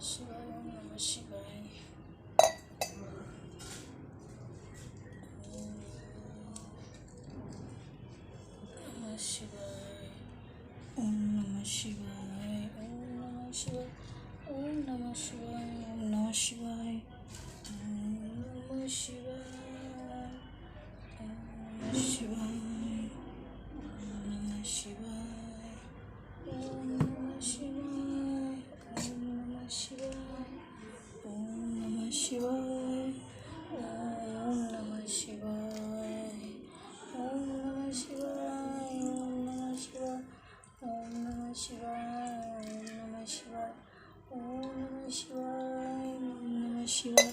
ಶಿವಾಯ ಓಂ ನಮಃ ಶಿವಾಯ ನಮಃ ಶಿವಾಯ ಓಂ ನಮಃ ಶಿವಾಯ ಓಂ ನಮಃ ಶಿವಾಯ ಓಂ ನಮಃ ಶಿವಾಯ ಓಂ ನಮಃ ಶಿವಾಯ ಓಂ ನಮಃ ಶಿವಾಯ ಓಂ ನಮಃ ಶಿವಾಯ ಓಂ ನಮಃ ಶಿವಾಯ ಓಂ ನಮಃ ಶಿವಾಯ ಓಂ ನಮಃ ಶಿವಾಯ ಓಂ ನಮಃ ಶಿವಾಯ ಓಂ ನಮಃ ಶಿವಾಯ ಓಂ ನಮಃ ಶಿವಾಯ ಓಂ ನಮಃ ಶಿವಾಯ ಓಂ ನಮಃ ಶಿವಾಯ ಓಂ ನಮಃ ಶಿವಾಯ ಓಂ ನಮಃ ಶಿವಾಯ ಓಂ ನಮಃ ಶಿವಾಯ